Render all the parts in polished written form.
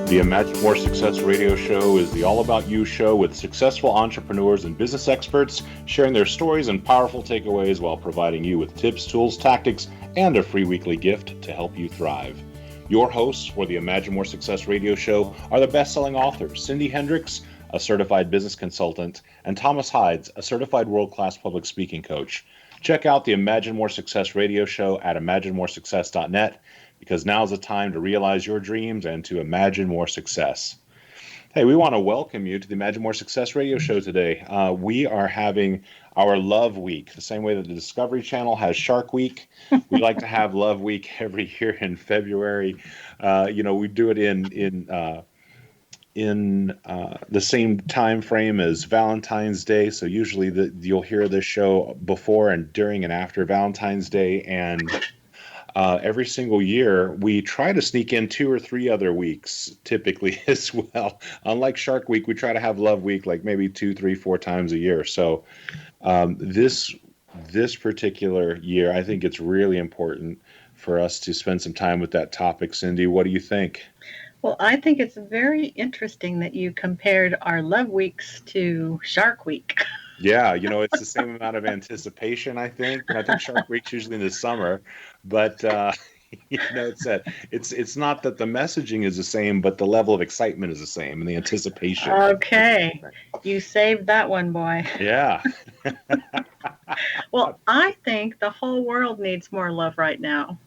The Imagine More Success radio show is the all about you show with successful entrepreneurs and business experts sharing their stories and powerful takeaways while providing you with tips, tools, tactics, and a free weekly gift to help you thrive. Your hosts for the Imagine More Success radio show are the best-selling authors, Cindy Hendricks, a certified business consultant, and Thomas Hides, a certified world-class public speaking coach. Check out the Imagine More Success radio show at imaginemoresuccess.net because now's the time to realize your dreams and to imagine more success. Hey, we want to welcome you to the Imagine More Success radio show today. We are having our Love Week, the same way that the Discovery Channel has Shark Week. We like to have Love Week every year in February. We do it in the same time frame as Valentine's Day. So usually you'll hear this show before and during and after Valentine's Day. And every single year, we try to sneak in 2 or 3 other weeks typically as well. Unlike Shark Week, we try to have Love Week like maybe 2, 3, 4 times a year. So this particular year, I think it's really important for us to spend some time with that topic. Cindy, what do you think? Well, I think it's very interesting that you compared our Love Weeks to Shark Week. Yeah, it's the same amount of anticipation, I think. And I think Shark Week's usually in the summer, but it's not that the messaging is the same, but the level of excitement is the same and the anticipation. Okay, you saved that one, boy. Yeah. Well, I think the whole world needs more love right now.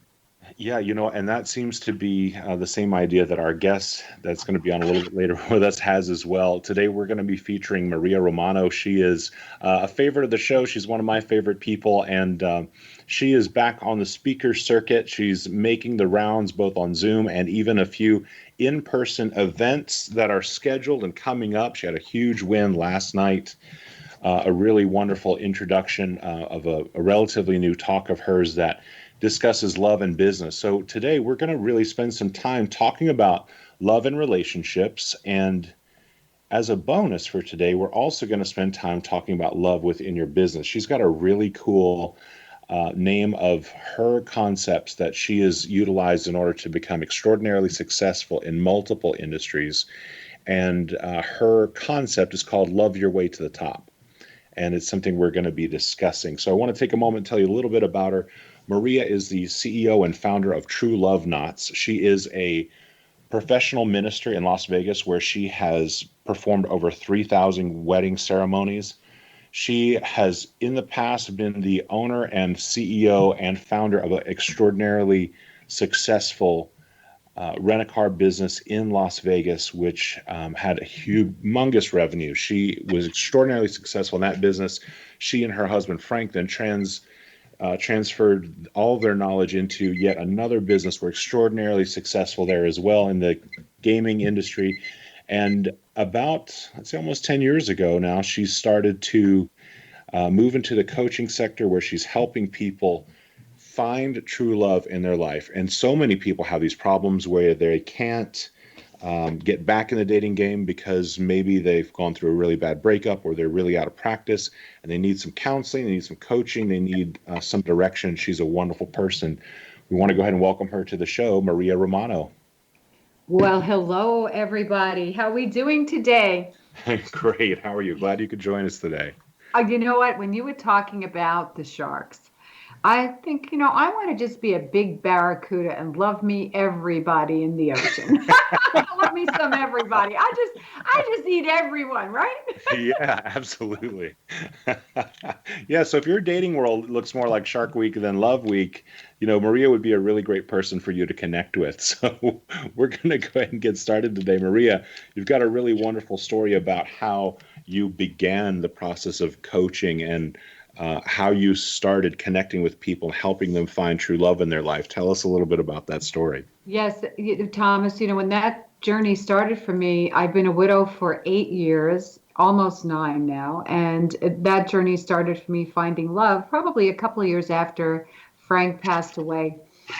Yeah, and that seems to be the same idea that our guest that's going to be on a little bit later with us has as well. Today, we're going to be featuring Maria Romano. She is a favorite of the show. She's one of my favorite people, and she is back on the speaker circuit. She's making the rounds both on Zoom and even a few in-person events that are scheduled and coming up. She had a huge win last night. A really wonderful introduction of a relatively new talk of hers that discusses love and business. So today we're going to really spend some time talking about love and relationships. And as a bonus for today, we're also going to spend time talking about love within your business. She's got a really cool name of her concepts that she has utilized in order to become extraordinarily successful in multiple industries. And her concept is called Love Your Way to the Top. And it's something we're going to be discussing. So I want to take a moment and tell you a little bit about her. Maria is the CEO and founder of True Love Knots. She is a professional minister in Las Vegas where she has performed over 3,000 wedding ceremonies. She has in the past been the owner and CEO and founder of an extraordinarily successful rent-a-car business in Las Vegas, which had a humongous revenue. She was extraordinarily successful in that business. She and her husband, Frank, then transferred all of their knowledge into yet another business. We're extraordinarily successful there as well in the gaming industry. And about, I'd say almost 10 years ago now, she started to move into the coaching sector where she's helping people find true love in their life. And so many people have these problems where they can't get back in the dating game because maybe they've gone through a really bad breakup or they're really out of practice and they need some counseling, they need some coaching, they need some direction. She's a wonderful person. We want to go ahead and welcome her to the show, Maria Romano. Well, hello, everybody. How are we doing today? Great. How are you? Glad you could join us today. You know what? When you were talking about the sharks, I think, I want to just be a big barracuda and love me everybody in the ocean. Love me some everybody. I just eat everyone, right? Yeah, absolutely. Yeah, so if your dating world looks more like Shark Week than Love Week, Maria would be a really great person for you to connect with. So we're going to go ahead and get started today. Maria, you've got a really wonderful story about how you began the process of coaching and how you started connecting with people, helping them find true love in their life. Tell us a little bit about that story. Yes, Thomas, when that journey started for me, I've been a widow for 8 years, almost 9 now. And that journey started for me finding love probably a couple of years after Frank passed away.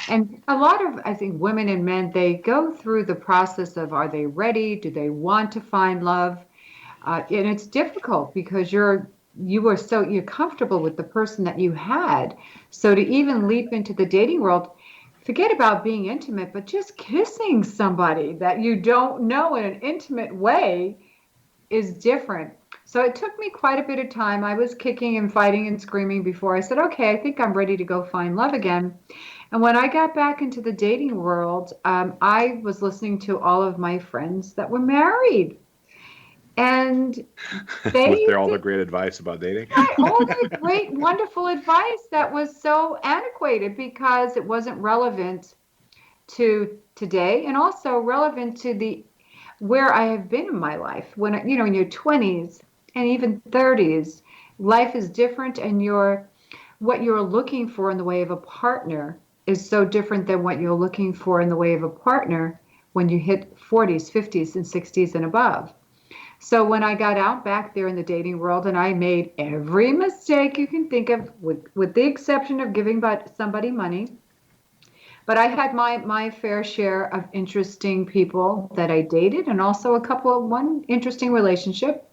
And a lot of, I think, women and men, they go through the process of, are they ready? Do they want to find love? And it's difficult because you're comfortable with the person that you had. So to even leap into the dating world, forget about being intimate, but just kissing somebody that you don't know in an intimate way is different. So it took me quite a bit of time. I was kicking and fighting and screaming before I said, okay, I think I'm ready to go find love again. And when I got back into the dating world, I was listening to all of my friends that were married. And With they all did the great advice about dating. right, all the great, wonderful advice that was so antiquated because it wasn't relevant to today and also relevant to the where I have been in my life. When in your 20s and even 30s, life is different, and what you're looking for in the way of a partner is so different than what you're looking for in the way of a partner when you hit 40s, 50s, and 60s and above. So when I got out back there in the dating world, and I made every mistake you can think of, with the exception of giving somebody money, but I had my fair share of interesting people that I dated, and also one interesting relationship.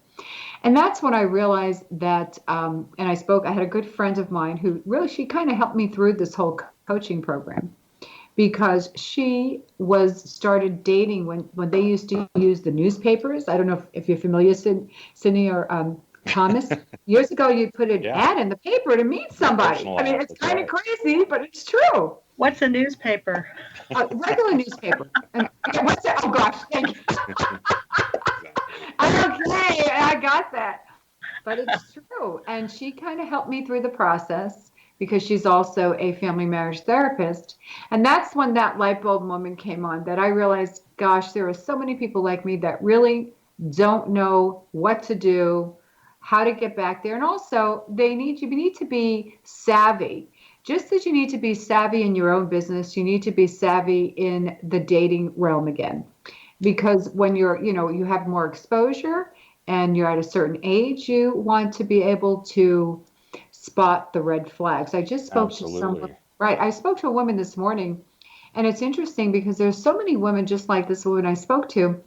And that's when I realized that, and I had a good friend of mine who really, she kind of helped me through this whole coaching program, because she started dating when they used to use the newspapers. I don't know if you're familiar, Sydney or Thomas. Years ago, you'd put an Yeah. ad in the paper to meet somebody. Promotional I mean, ads, it's that's kind of right. crazy, but it's true. What's a newspaper? A regular newspaper. And what's that? Oh gosh, thank you. Exactly. Okay, I got that. But it's true. And she kind of helped me through the process because she's also a family marriage therapist. And that's when that light bulb moment came on, that I realized, gosh, there are so many people like me that really don't know what to do, how to get back there. And also, you need to be savvy. Just as you need to be savvy in your own business, you need to be savvy in the dating realm again. Because when you have more exposure and you're at a certain age, you want to be able to spot the red flags. I just spoke to someone, Absolutely. right? I spoke to a woman this morning, and it's interesting because there's so many women just like this woman I spoke to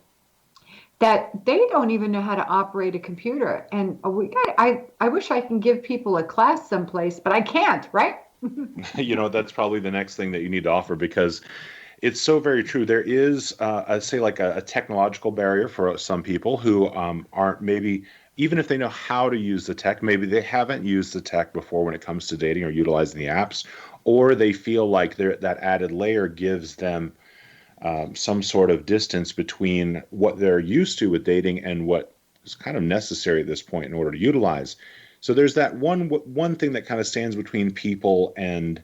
that they don't even know how to operate a computer. And I wish I can give people a class someplace, but I can't, right? That's probably the next thing that you need to offer, because it's so very true. There is, say, like a technological barrier for some people who aren't, maybe, even if they know how to use the tech, maybe they haven't used the tech before when it comes to dating or utilizing the apps, or they feel like that added layer gives them some sort of distance between what they're used to with dating and what is kind of necessary at this point in order to utilize. So there's that one thing that kind of stands between people and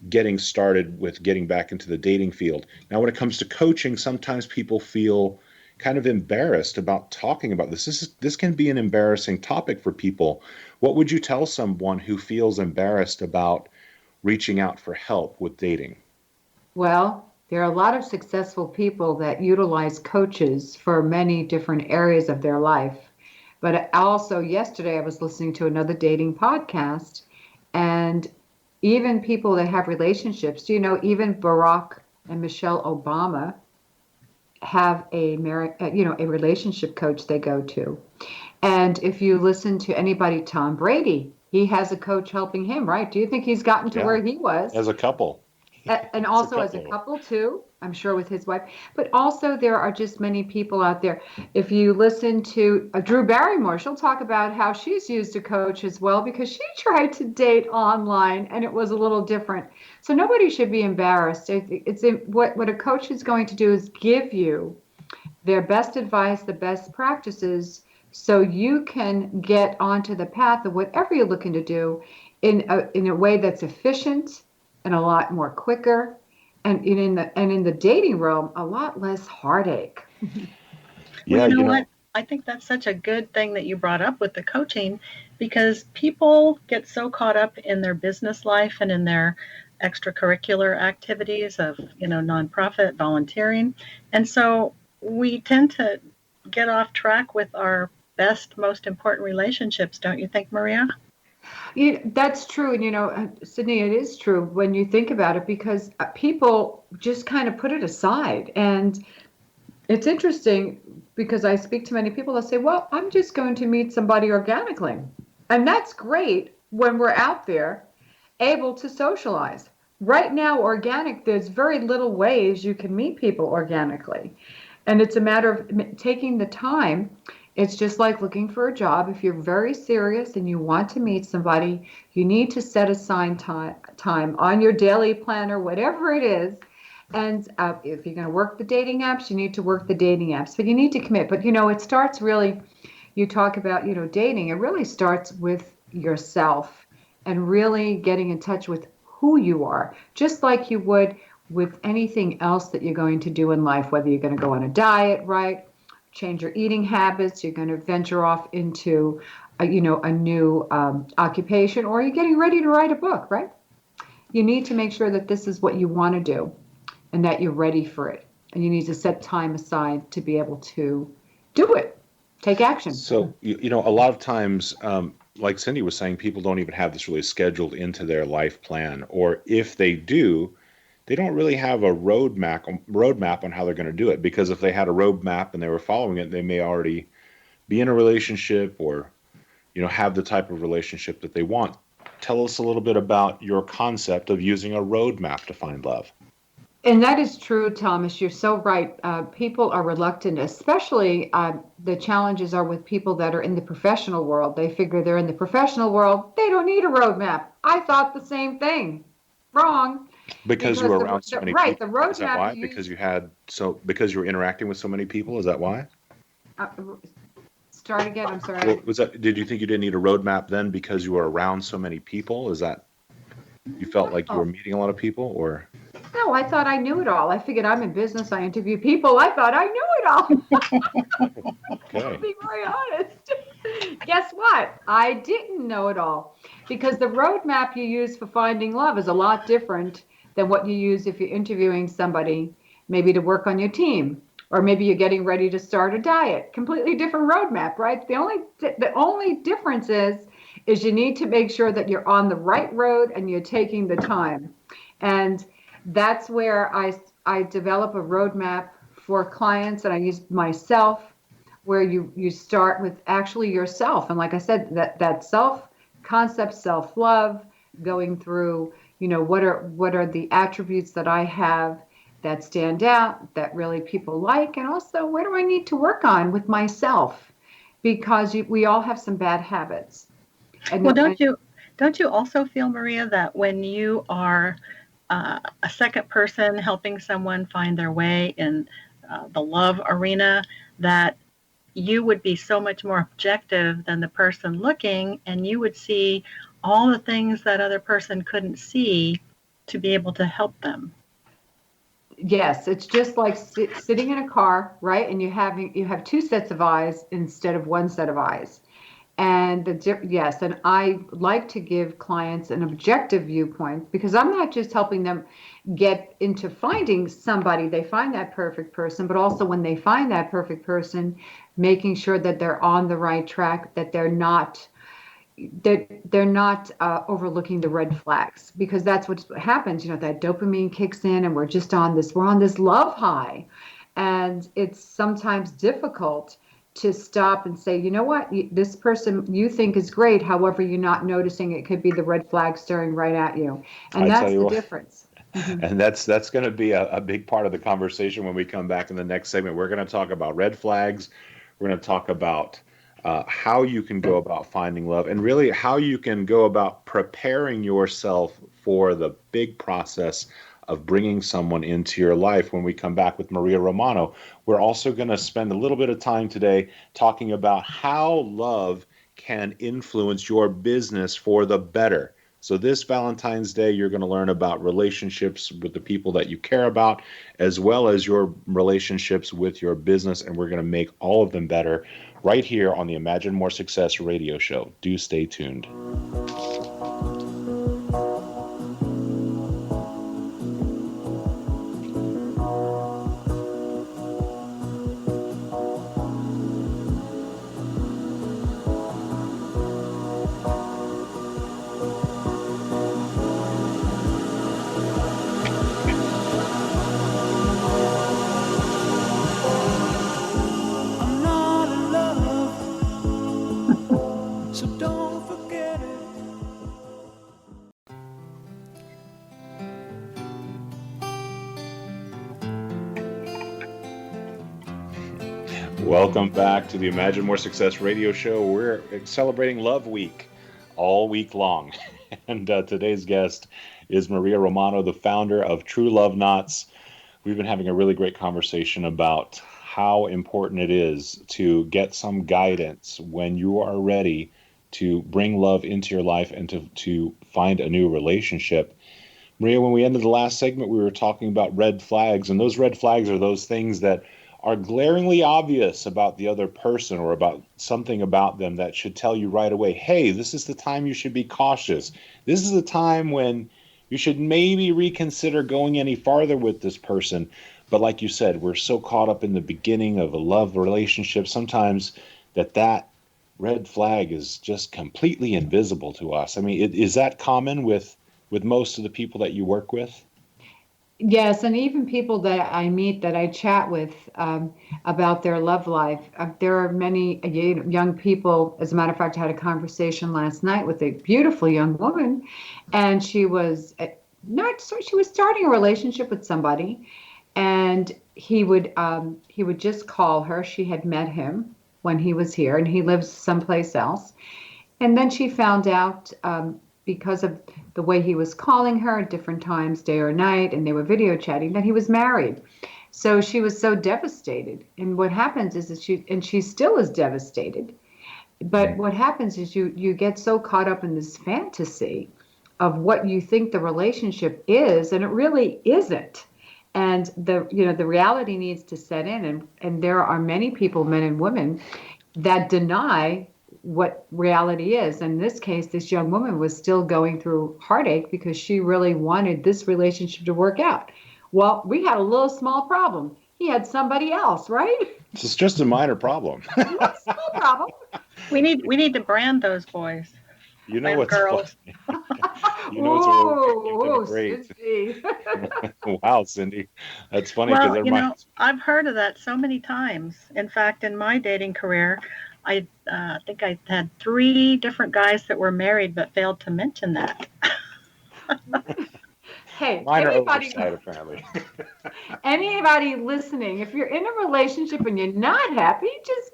getting started with getting back into the dating field. Now, when it comes to coaching, sometimes people feel kind of embarrassed about talking about this. This can be an embarrassing topic for people. What would you tell someone who feels embarrassed about reaching out for help with dating? Well, there are a lot of successful people that utilize coaches for many different areas of their life. But also, yesterday, I was listening to another dating podcast, and even people that have relationships, even Barack and Michelle Obama have a relationship coach they go to. And if you listen to anybody, Tom Brady, he has a coach helping him, right? Do you think he's gotten to Yeah, where he was? as a couple. And As a also as a couple. couple too, I'm sure with his wife. But also there are just many people out there. If you listen to Drew Barrymore, she'll talk about how she's used a coach as well because she tried to date online and it was a little different. So nobody should be embarrassed. What a coach is going to do is give you their best advice, the best practices, so you can get onto the path of whatever you're looking to do in a way that's efficient and a lot more quicker, and in the dating realm, a lot less heartache. Well, Yeah, what? I think that's such a good thing that you brought up with the coaching because people get so caught up in their business life and in their extracurricular activities of, nonprofit volunteering. And so we tend to get off track with our best, most important relationships, don't you think, Maria? That's true. And, Sydney, it is true when you think about it because people just kind of put it aside. And it's interesting because I speak to many people that say, well, I'm just going to meet somebody organically. And that's great when we're out there able to socialize. right now, organic, there's very little ways you can meet people organically. And it's a matter of taking the time. It's just like looking for a job. If you're very serious and you want to meet somebody, you need to set aside time on your daily planner, whatever it is. And if you're going to work the dating apps, you need to work the dating apps, but you need to commit. But, it starts really, you talk about, dating, it really starts with yourself and really getting in touch with who you are, just like you would with anything else that you're going to do in life, whether you're going to go on a diet, right? Change your eating habits, you're going to venture off into a new occupation, or you're getting ready to write a book, right? You need to make sure that this is what you want to do and that you're ready for it. And you need to set time aside to be able to do it, take action. So, a lot of times, like Cindy was saying, people don't even have this really scheduled into their life plan. Or if they do, they don't really have a roadmap on how they're going to do it. Because if they had a roadmap and they were following it, they may already be in a relationship or, have the type of relationship that they want. Tell us a little bit about your concept of using a roadmap to find love. And that is true, Thomas. You're so right. People are reluctant, especially the challenges are with people that are in the professional world. They figure they're in the professional world. They don't need a roadmap. I thought the same thing. Wrong. Because you were around so many right, people. the roadmap. Is that why? Because you were interacting with so many people. Is that why? Uh, Start again. I'm sorry. Well, did you think you didn't need a roadmap then because you were around so many people? Is that you felt like you were meeting a lot of people, or? No, I thought I knew it all. I figured I'm in business. I interview people. I thought I knew it all. Okay. To be very honest. Guess what? I didn't know it all, because the roadmap you use for finding love is a lot different than what you use if you're interviewing somebody, maybe to work on your team, or maybe you're getting ready to start a diet. Completely different roadmap, right? The only difference is you need to make sure that you're on the right road and you're taking the time. And that's where I develop a roadmap for clients, and I use myself, where you start with actually yourself. And like I said, that self concept, self-love, going through, what are the attributes that I have that stand out, that really people like, and also where do I need to work on with myself? Because we all have some bad habits. Well, don't you also feel, Maria, that when you are a second person helping someone find their way in the love arena, that you would be so much more objective than the person looking, and you would see all the things that other person couldn't see to be able to help them? Yes, it's just like sitting in a car, right? And you have two sets of eyes instead of one set of eyes. And yes, and I like to give clients an objective viewpoint, because I'm not just helping them get into finding somebody, they find that perfect person, but also when they find that perfect person, making sure that they're on the right track, that they're not overlooking the red flags, because that's what happens. That dopamine kicks in, and we're on this love high, and it's sometimes difficult to stop and say, you know what, this person you think is great, however, you're not noticing it could be the red flag staring right at you, and that's the difference. And that's going to be a big part of the conversation when we come back in the next segment. We're going to talk about red flags. We're going to talk about how you can go about finding love, and really how you can go about preparing yourself for the big process of bringing someone into your life when we come back with Maria Romano. We're also going to spend a little bit of time today talking about how love can influence your business for the better. So this Valentine's Day, you're going to learn about relationships with the people that you care about, as well as your relationships with your business, and we're going to make all of them better right here on the Imagine More Success radio show. Do stay tuned. Welcome back to the Imagine More Success radio show. We're celebrating Love Week all week long. And today's guest is Maria Romano, the founder of True Love Knots. We've been having a really great conversation about how important it is to get some guidance when you are ready to bring love into your life and to find a new relationship. Maria, when we ended the last segment, we were talking about red flags, and those red flags are those things that are glaringly obvious about the other person or about something about them that should tell you right away, hey, this is the time you should be cautious. This is the time when you should maybe reconsider going any farther with this person. But like you said, we're so caught up in the beginning of a love relationship sometimes that red flag is just completely invisible to us. I mean, is that common with most of the people that you work with? Yes, and even people that I meet that I chat with about their love life. There are many young people. As a matter of fact, I had a conversation last night with a beautiful young woman, and she was she was starting a relationship with somebody, and he would just call her. She had met him when he was here, and he lives someplace else. And then she found out because of the way he was calling her at different times, day or night, and they were video chatting, that he was married. So she was so devastated. And what happens is that she still is devastated. But what happens is you get so caught up in this fantasy of what you think the relationship is, and it really isn't. And the reality needs to set in. And there are many people, men and women, that deny what reality is. In this case, this young woman was still going through heartache because she really wanted this relationship to work out. Well, we had a little small problem. He had somebody else, right? It's just a minor problem. What small problem? We need to brand those boys. You know And what's girls. funny? You know what's great. Cindy. Wow, Cindy, that's funny because Well, I've heard of that so many times. In fact, in my dating career, I think I had 3 different guys that were married but failed to mention that. Hey, minor oversight, apparently. anybody listening, if you're in a relationship and you're not happy, just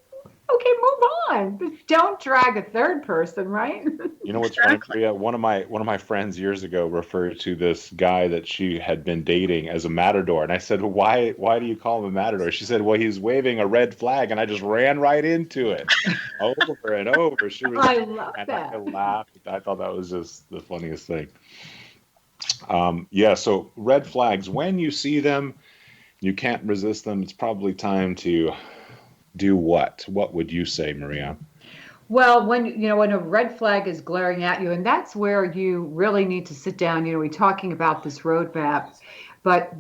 move on. But don't drag a third person, right? You know what's Exactly. funny, Priya? One of my friends years ago referred to this guy that she had been dating as a matador, and I said, "Why do you call him a matador?" She said, "Well, he's waving a red flag," and I just ran right into it, over and over. She was, I love and that. I laughed. I thought that was just the funniest thing. Yeah. So red flags, when you see them, you can't resist them. It's probably time to do what? What would you say, Maria? Well, when a red flag is glaring at you, and that's where you really need to sit down. We're talking about this roadmap, but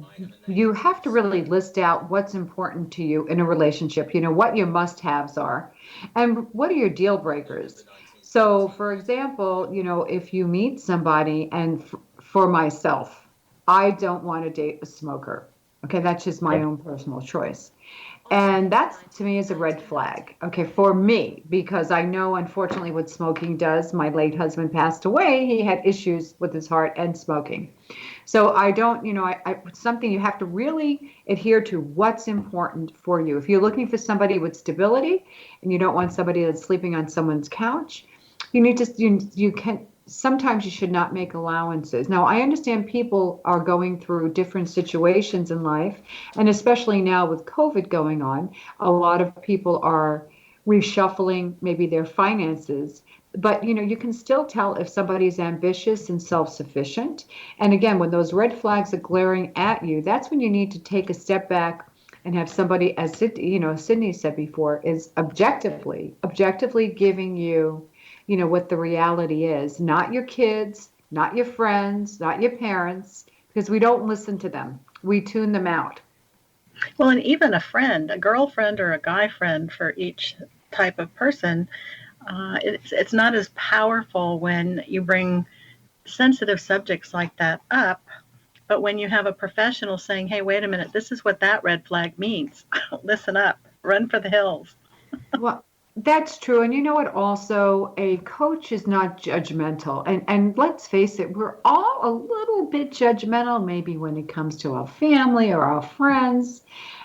you have to really list out what's important to you in a relationship. What your must-haves are, and what are your deal breakers. So, for example, if you meet somebody, and for myself, I don't want to date a smoker. Okay, that's just my Okay. own personal choice. And that to me is a red flag, okay, for me, because I know unfortunately what smoking does. My late husband passed away. He had issues with his heart and smoking. So I don't, it's something you have to really adhere to what's important for you. If you're looking for somebody with stability and you don't want somebody that's sleeping on someone's couch, you need to, you can, sometimes you should not make allowances. Now, I understand people are going through different situations in life, and especially now with COVID going on, a lot of people are reshuffling maybe their finances. But you can still tell if somebody's ambitious and self-sufficient. And again, when those red flags are glaring at you, that's when you need to take a step back and have somebody, as Sydney said before, is objectively giving you what the reality is, not your kids, not your friends, not your parents, because we don't listen to them. We tune them out. Well, and even a friend, a girlfriend or a guy friend for each type of person, it's not as powerful when you bring sensitive subjects like that up. But when you have a professional saying, hey, wait a minute, this is what that red flag means. Listen up, run for the hills. Well, that's true. And you know what? Also, a coach is not judgmental. And let's face it, we're all a little bit judgmental, maybe when it comes to our family or our friends.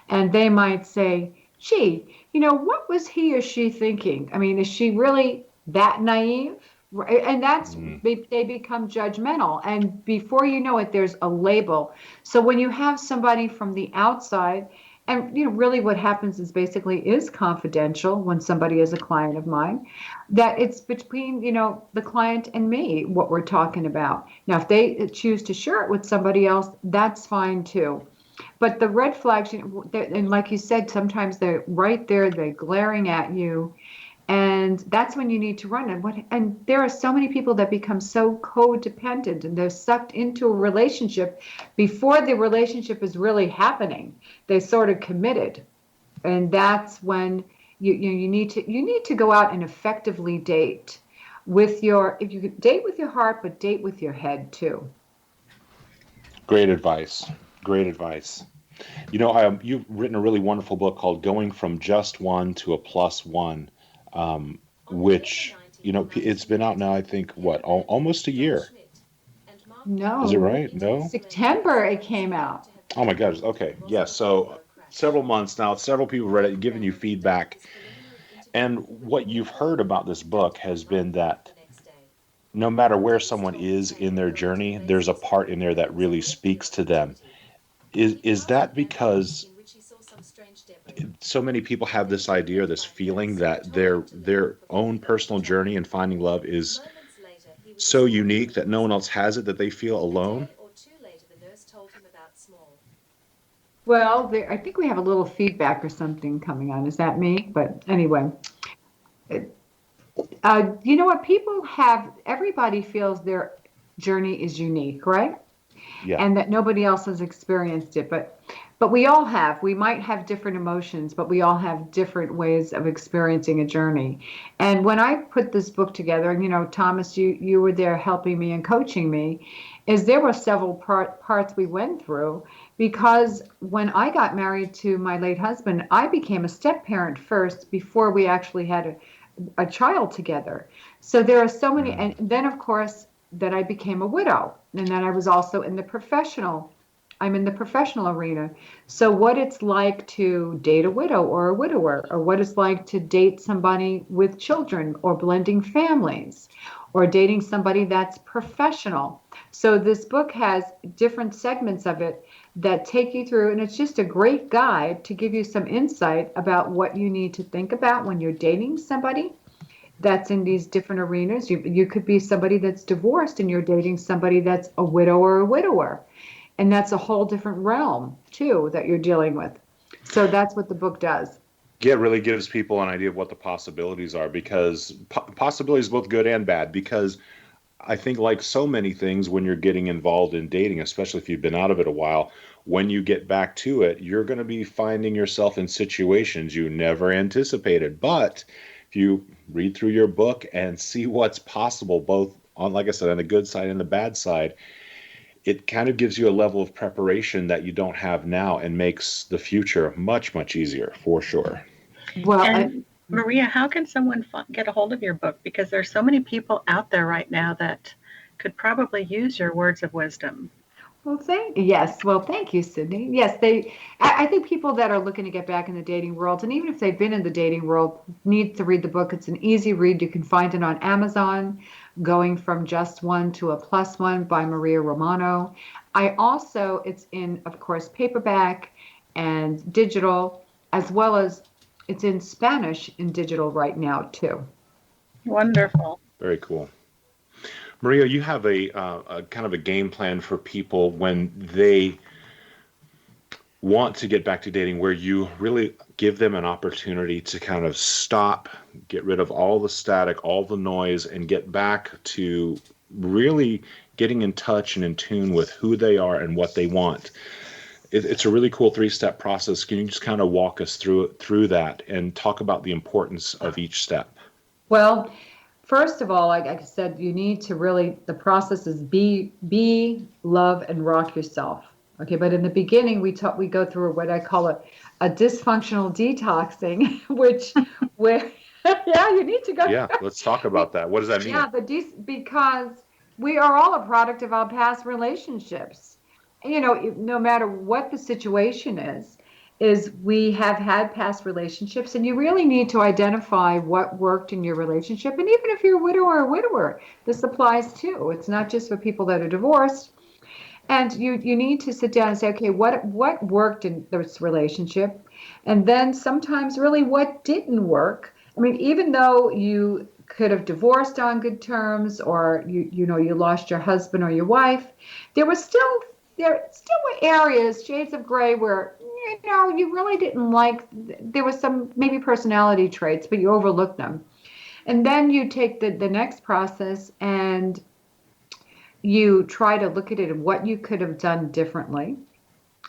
And they might say, gee, what was he or she thinking? I mean, is she really that naive? Right. And Mm. they become judgmental. And before you know it, there's a label. So when you have somebody from the outside, and really what happens is basically is confidential when somebody is a client of mine, that it's between, the client and me, what we're talking about. Now, if they choose to share it with somebody else, that's fine too. But the red flags, and like you said, sometimes they're right there, they're glaring at you, and that's when you need to run. And there are so many people that become so codependent and they're sucked into a relationship before the relationship is really happening. They sort of committed, and that's when you need to go out and effectively date with your if you could date with your heart, but date with your head too. Great advice. Great advice. You've written a really wonderful book called Going from Just One to a Plus One, which, it's been out now, I think, what, almost a year. Is it No, right? No? September it came out. Oh my gosh. Okay. Yes. So several months now, several people read it, giving you feedback. And what you've heard about this book has been that no matter where someone is in their journey, there's a part in there that really speaks to them. Is that because so many people have this idea, this feeling that their own personal journey in finding love is so unique that no one else has it, that they feel alone? Well, I think we have a little feedback or something coming on. Is that me? But anyway, you know what? Everybody feels their journey is unique, right? Yeah. And that nobody else has experienced it. But we all have. We might have different emotions, but we all have different ways of experiencing a journey. And when I put this book together, and Thomas, you were there helping me and coaching me, is there were several parts we went through because when I got married to my late husband, I became a step parent first before we actually had a child together. So there are so many, Mm. and then of course that I became a widow, and then I was also I'm in the professional arena. So what it's like to date a widow or a widower, or what it's like to date somebody with children or blending families, or dating somebody that's professional. So this book has different segments of it that take you through, and it's just a great guide to give you some insight about what you need to think about when you're dating somebody that's in these different arenas. You could be somebody that's divorced and you're dating somebody that's a widow or a widower. And that's a whole different realm too that you're dealing with. So that's what the book does. Yeah, it really gives people an idea of what the possibilities are, because possibilities both good and bad. Because I think, like so many things, when you're getting involved in dating, especially if you've been out of it a while, when you get back to it, you're going to be finding yourself in situations you never anticipated. But if you read through your book and see what's possible, both on, like I said, on the good side and the bad side, it kind of gives you a level of preparation that you don't have now and makes the future much, much easier for sure. Well, And Maria, how can someone get a hold of your book? Because there's so many people out there right now that could probably use your words of wisdom. thank you, Sydney. Yes, I think people that are looking to get back in the dating world, and even if they've been in the dating world, need to read the book. It's an easy read. You can find it on Amazon, Going from Just One to a Plus One by Maria Romano. It's in, of course, paperback and digital, as well as it's in Spanish in digital right now, too. Wonderful. Very cool. Maria, you have a kind of a game plan for people when they want to get back to dating, where you really give them an opportunity to kind of stop, get rid of all the static, all the noise, and get back to really getting in touch and in tune with who they are and what they want. It's a really cool three-step process. Can you just kind of walk us through that and talk about the importance of each step? Well, first of all, like I said, you need to really, the process is love, and rock yourself. Okay, but in the beginning, we go through what I call a dysfunctional detoxing, where, yeah, you need to go. Yeah, let's talk about that. What does that mean? Yeah, because we are all a product of our past relationships. No matter what the situation is. is we have had past relationships, and you really need to identify what worked in your relationship. And even if you're a widow or a widower, this applies too. It's not just for people that are divorced. And you need to sit down and say, okay, what worked in this relationship? And then sometimes really what didn't work. I mean, even though you could have divorced on good terms, or you lost your husband or your wife, there still were areas, shades of gray, where you really didn't like. There was some maybe personality traits, but you overlooked them. And then you take the next process and you try to look at it and what you could have done differently.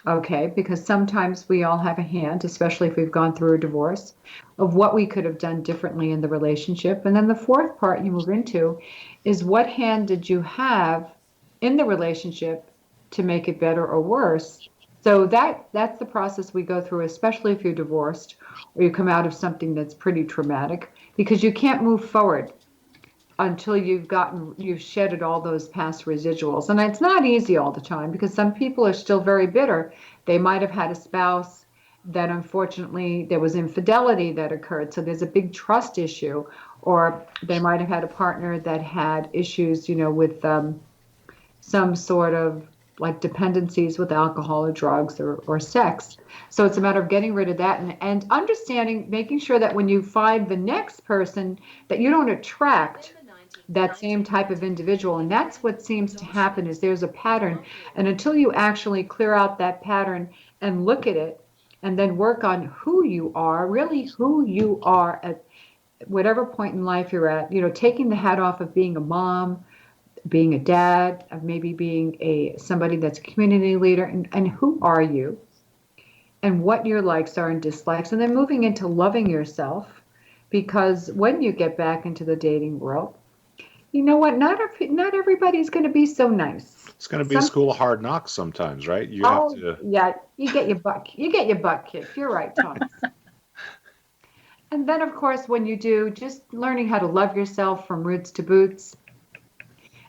Okay, because sometimes we all have a hand, especially if we've gone through a divorce, of what we could have done differently in the relationship. And then the fourth part you move into is what hand did you have in the relationship to make it better or worse? So that's the process we go through, especially if you're divorced or you come out of something that's pretty traumatic, because you can't move forward until you've shedded all those past residuals. And it's not easy all the time, because some people are still very bitter. They might have had a spouse that unfortunately there was infidelity that occurred. So there's a big trust issue. Or they might have had a partner that had issues, with some sort of like dependencies with alcohol or drugs or sex. So it's a matter of getting rid of that and understanding, making sure that when you find the next person, that you don't attract that same type of individual. And that's what seems to happen, is there's a pattern. And until you actually clear out that pattern and look at it and then work on who you are, really who you are at whatever point in life you're at, taking the hat off of being a mom, being a dad, of maybe being somebody that's a community leader, and who are you and what your likes are and dislikes, and then moving into loving yourself. Because when you get back into the dating world, you know what? Not everybody's going to be so nice. It's going to be a school of hard knocks sometimes, right? Yeah, you get your butt kicked. You're right, Thomas. And then, of course, when you do, just learning how to love yourself from roots to boots.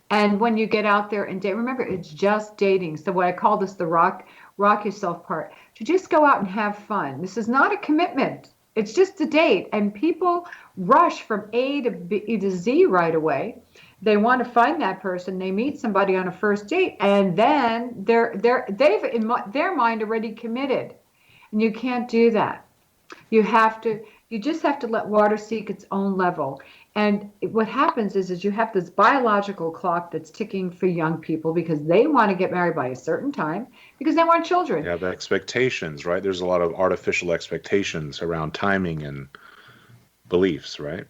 And when you get out there and date, remember, it's just dating. So what I call this the rock yourself part. To just go out and have fun. This is not a commitment. It's just a date. And people rush from A to Z right away. They want to find that person. They meet somebody on a first date, and then they've in their mind already committed. And you can't do that. You just have to let water seek its own level. And what happens is you have this biological clock that's ticking for young people, because they want to get married by a certain time, because they want children. You have expectations, right? There's a lot of artificial expectations around timing and beliefs, right?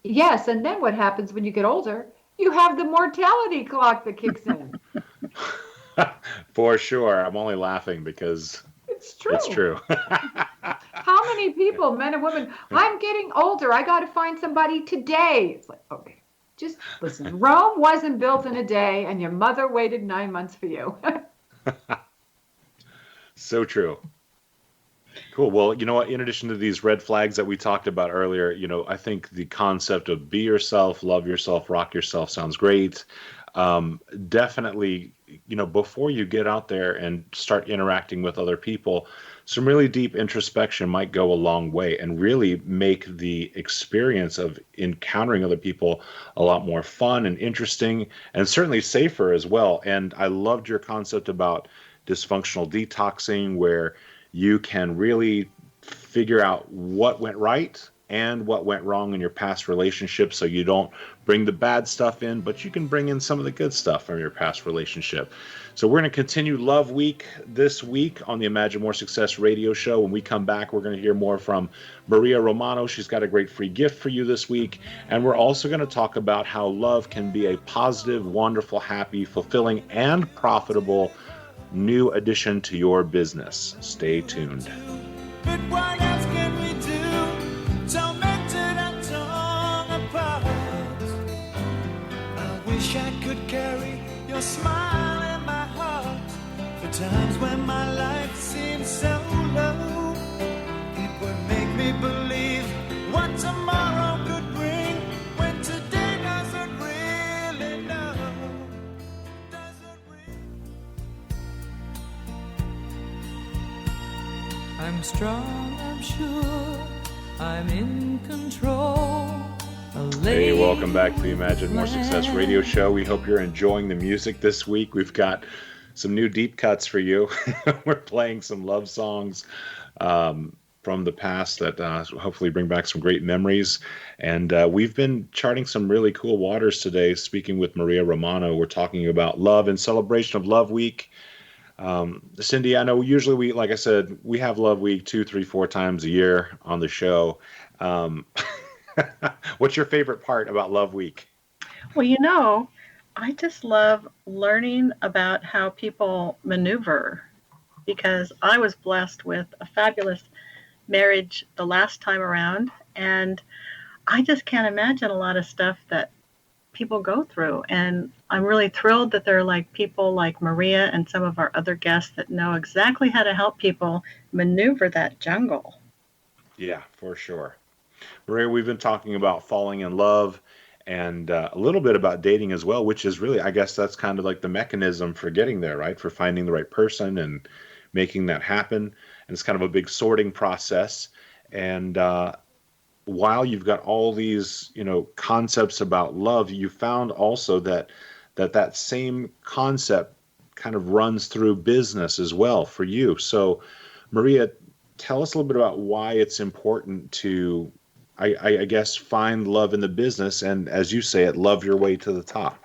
Yes, and then what happens when you get older? You have the mortality clock that kicks in. For sure. I'm only laughing because it's true. It's true. How many people, men and women, I'm getting older, I got to find somebody today. It's like, okay, just listen. Rome wasn't built in a day, and your mother waited 9 months for you. So true. Cool. Well, you know what? In addition to these red flags that we talked about earlier, I think the concept of be yourself, love yourself, rock yourself sounds great. Definitely, before you get out there and start interacting with other people, some really deep introspection might go a long way and really make the experience of encountering other people a lot more fun and interesting, and certainly safer as well. And I loved your concept about dysfunctional detoxing, where you can really figure out what went right and what went wrong in your past relationships, so you don't bring the bad stuff in, but you can bring in some of the good stuff from your past relationship. So we're going to continue Love Week this week on the Imagine More Success radio show. When we come back, we're going to hear more from Maria Romano. She's got a great free gift for you this week. And we're also going to talk about how love can be a positive, wonderful, happy, fulfilling, and profitable new addition to your business. Stay tuned. But what else can we do? Tormented and torn apart. I wish I could carry your smile in my heart. For times when my life seems so low, it would make me believe what tomorrow could bring, when today doesn't really know. I'm strong, I'm sure, I'm in control. Hey, welcome back to the Imagine More Success radio show. We hope you're enjoying the music this week. We've got some new deep cuts for you. We're playing some love songs from the past that hopefully bring back some great memories. And we've been charting some really cool waters today, speaking with Maria Romano. We're talking about love in celebration of Love Week. Cindy, I know usually like I said, we have Love Week 2, 3, 4 times a year on the show. What's your favorite part about Love Week? Well, I just love learning about how people maneuver, because I was blessed with a fabulous marriage the last time around, and I just can't imagine a lot of stuff that people go through. And I'm really thrilled that there are like people like Maria and some of our other guests that know exactly how to help people maneuver that jungle. Yeah, for sure. Maria, we've been talking about falling in love and a little bit about dating as well, which is really, I guess that's kind of like the mechanism for getting there, right? For finding the right person and making that happen. And it's kind of a big sorting process. And while you've got all these, concepts about love, you found also that same concept kind of runs through business as well for you. So, Maria, tell us a little bit about why it's important to, I guess, find love in the business and, as you say it, love your way to the top.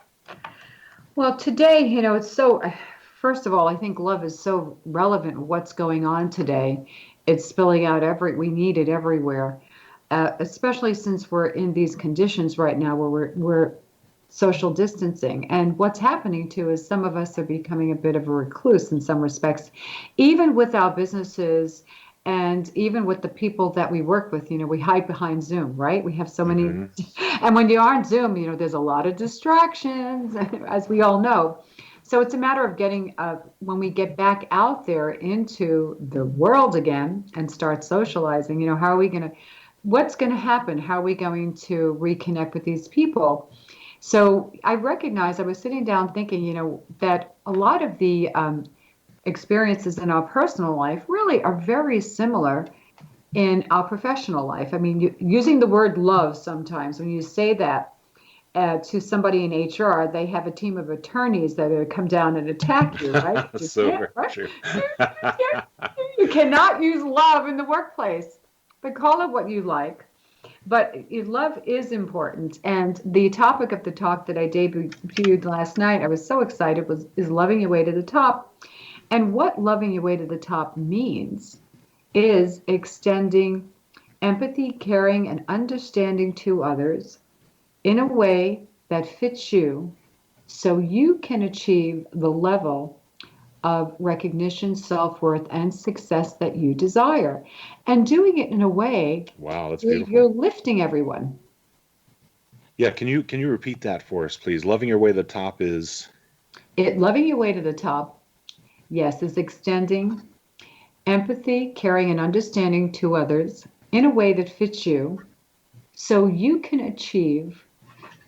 Well, today, it's so, first of all, I think love is so relevant to what's going on today. It's spilling out we need it everywhere, especially since we're in these conditions right now where we're social distancing. And what's happening too is some of us are becoming a bit of a recluse in some respects, even with our businesses. And even with the people that we work with, we hide behind Zoom, right? We have so many. Mm-hmm. And when you are on Zoom, there's a lot of distractions, as we all know. So it's a matter of getting, when we get back out there into the world again and start socializing, what's going to happen? How are we going to reconnect with these people? So I was sitting down thinking, that a lot of the experiences in our personal life really are very similar in our professional life. I mean, using the word love sometimes, when you say that to somebody in HR, they have a team of attorneys that are come down and attack you, right? True. You cannot use love in the workplace, but call it what you like. But love is important. And the topic of the talk that I debuted last night, I was so excited, is loving your way to the top. And what loving your way to the top means is extending empathy, caring, and understanding to others in a way that fits you so you can achieve the level of recognition, self-worth, and success that you desire. And doing it in a way that's where beautiful. You're lifting everyone. Yeah, can you repeat that for us, please? Loving your way to the top is? Loving your way to the top, yes, is extending empathy, caring, and understanding to others in a way that fits you so you can achieve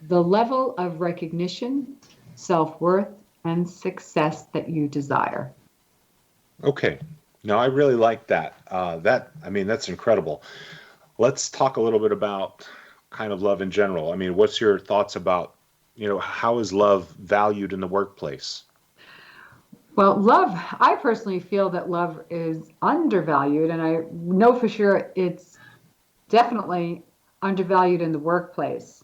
the level of recognition, self-worth, and success that you desire. Okay. No, I really like that. That's incredible. Let's talk a little bit about kind of love in general. I mean, what's your thoughts about, how is love valued in the workplace? Well, I personally feel that love is undervalued, and I know for sure it's definitely undervalued in the workplace.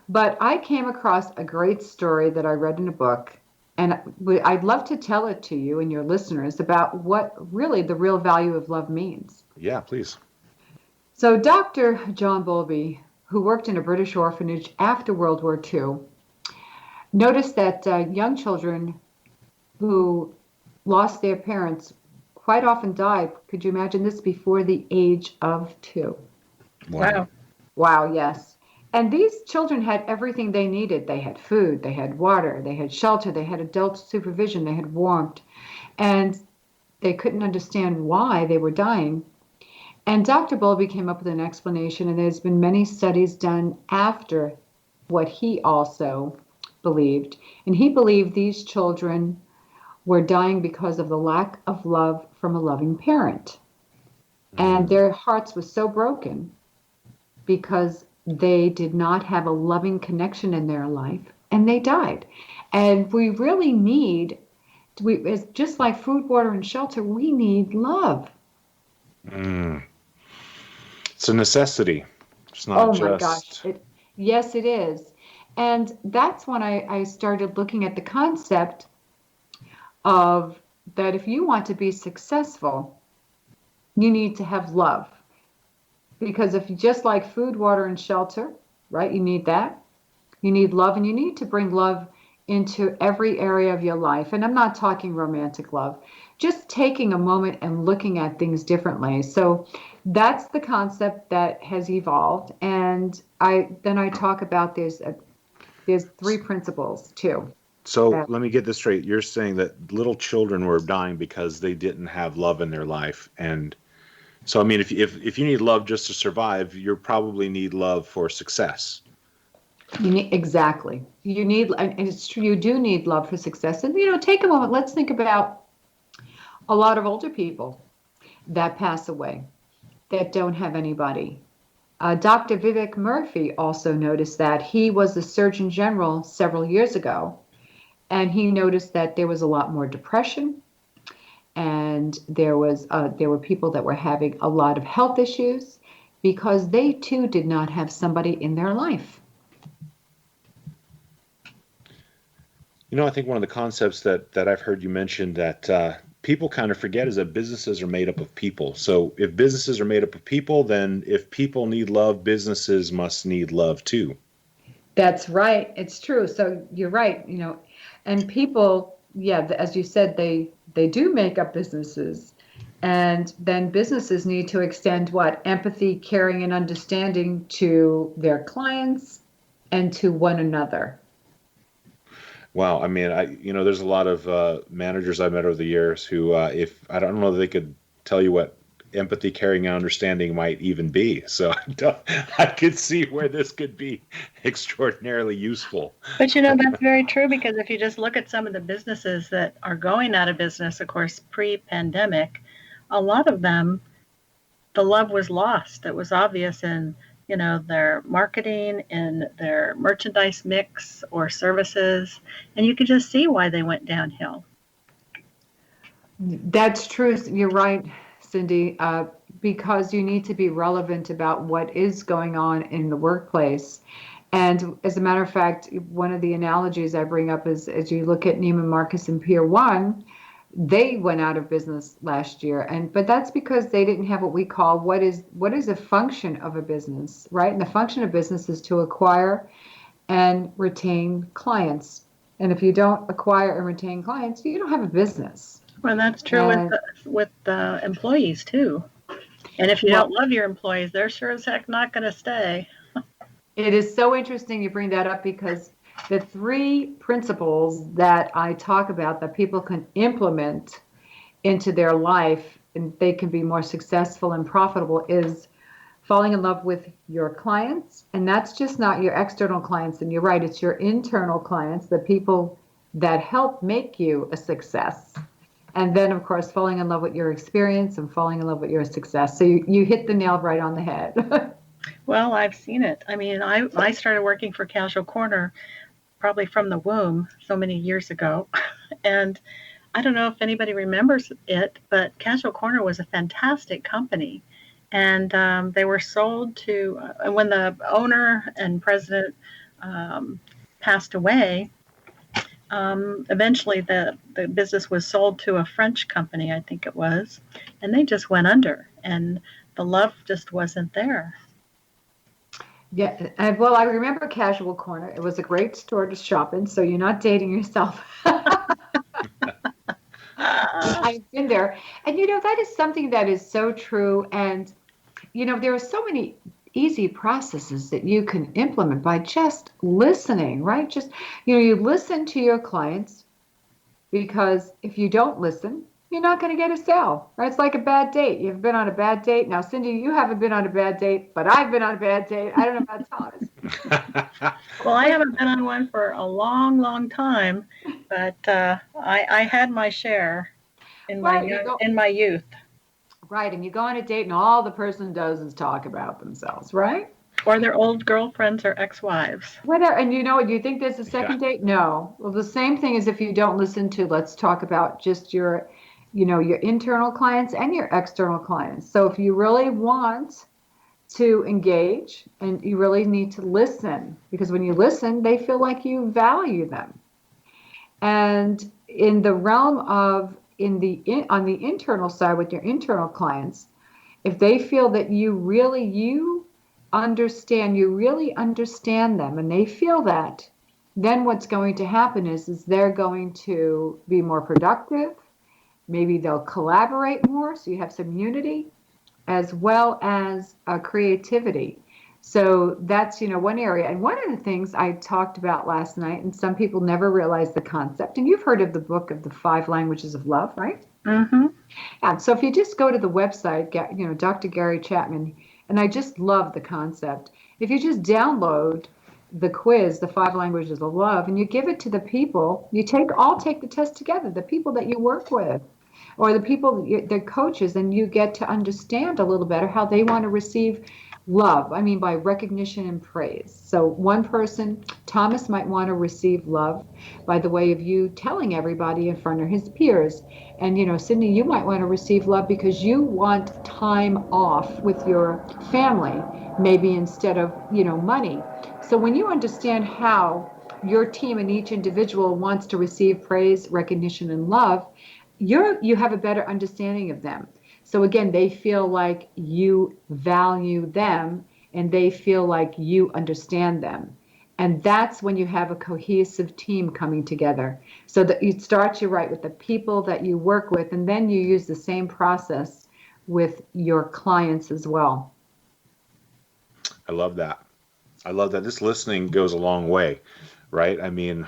But I came across a great story that I read in a book, and I'd love to tell it to you and your listeners about what really the real value of love means. Yeah, please. So Dr. John Bowlby, who worked in a British orphanage after World War II, noticed that young children who lost their parents quite often died. Could you imagine this? Before the age of 2. Wow, yes. And these children had everything they needed. They had food, they had water, they had shelter, they had adult supervision, they had warmth. And they couldn't understand why they were dying. And Dr. Bowlby came up with an explanation, and there's been many studies done after what he also believed. And he believed these children were dying because of the lack of love from a loving parent. And their hearts were so broken because they did not have a loving connection in their life and they died. And we really need, it's just like food, water, and shelter, we need love. Mm. It's a necessity. It's not Oh my gosh. just. Yes, it is. And that's when I started looking at the concept of that if you want to be successful, you need to have love. Because if you just like food, water, and shelter, right, you need that. You need love, and you need to bring love into every area of your life. And I'm not talking romantic love, just taking a moment and looking at things differently. So that's the concept that has evolved. And I talk about there's three principles too. So That, let me get this straight. You're saying that little children were dying because they didn't have love in their life, and so I mean, if you need love just to survive, you probably need love for success. you need exactly. You need, and it's true. You do need love for success. And take a moment. Let's think about a lot of older people that pass away that don't have anybody. Dr. Vivek Murphy also noticed that he was the Surgeon General several years ago, and he noticed that there was a lot more depression, and there were people that were having a lot of health issues because they too did not have somebody in their life. I think one of the concepts that I've heard you mention that people kind of forget is that businesses are made up of people. So if businesses are made up of people, then if people need love, businesses must need love too. That's right. It's true. So you're right. And people, yeah, as you said, they do make up businesses. And then businesses need to extend what? Empathy, caring, and understanding to their clients and to one another. Wow, I mean, there's a lot of managers I've met over the years who, if I don't know that they could tell you what empathy, caring, and understanding might even be. So I could see where this could be extraordinarily useful. But that's very true, because if you just look at some of the businesses that are going out of business, of course, pre-pandemic, a lot of them, the love was lost. It was obvious in, their marketing, in their merchandise mix or services, and you could just see why they went downhill. That's true. You're right, Cindy, because you need to be relevant about what is going on in the workplace. And as a matter of fact, one of the analogies I bring up is as you look at Neiman Marcus and Pier 1, they went out of business last year. But that's because they didn't have what we call what is a function of a business, right? And the function of business is to acquire and retain clients. And if you don't acquire and retain clients, you don't have a business. Well, that's true with the employees too. And if you don't love your employees, they're sure as heck not going to stay. It is so interesting you bring that up, because the three principles that I talk about that people can implement into their life and they can be more successful and profitable is falling in love with your clients. And that's just not your external clients. And you're right, it's your internal clients, the people that help make you a success. And then, of course, falling in love with your experience and falling in love with your success. So you hit the nail right on the head. Well, I've seen it. I mean, I started working for Casual Corner probably from the womb so many years ago. And I don't know if anybody remembers it, but Casual Corner was a fantastic company. And they were sold to, when the owner and president passed away, eventually the business was sold to a French company, I think it was, and they just went under, and the love just wasn't there. Yeah, well, I remember Casual Corner. It was a great store to shop in, so you're not dating yourself. I've been there. And that is something that is so true. And there are so many easy processes that you can implement by just listening, right? Just, you listen to your clients, because if you don't listen, you're not going to get a sale, right? It's like a bad date. You've been on a bad date. Now, Cindy, you haven't been on a bad date, but I've been on a bad date. I don't know about Thomas. Well, I haven't been on one for a long, long time, but I had my share in my youth. Right. And you go on a date and all the person does is talk about themselves, right? Or their old girlfriends or ex-wives. Whatever. And you know what? You think there's a Yeah. second date? No. Well, the same thing as if you don't listen to, let's talk about just your, your internal clients and your external clients. So if you really want to engage and you really need to listen, because when you listen, they feel like you value them. And in the realm of on the internal side with your internal clients, if they feel that you really understand them and they feel that, then what's going to happen is they're going to be more productive. Maybe they'll collaborate more, so you have some unity as well as creativity. So that's, one area. And one of the things I talked about last night, and some people never realize the concept, and you've heard of the book of the 5 languages of love, right? Mm-hmm. And so if you just go to the website, Dr. Gary Chapman, and I just love the concept. If you just download the quiz, the 5 languages of love, and you give it to the people, all take the test together, the people that you work with, or the people, the coaches, and you get to understand a little better how they want to receive love. I mean, by recognition and praise. So one person, Thomas, might want to receive love by the way of you telling everybody in front of his peers. And, Sydney, you might want to receive love because you want time off with your family, maybe instead of, money. So when you understand how your team and each individual wants to receive praise, recognition, and love, you have a better understanding of them. So again, they feel like you value them and they feel like you understand them. And that's when you have a cohesive team coming together. So that it starts you right with the people that you work with, and then you use the same process with your clients as well. I love that. This listening goes a long way, right? I mean,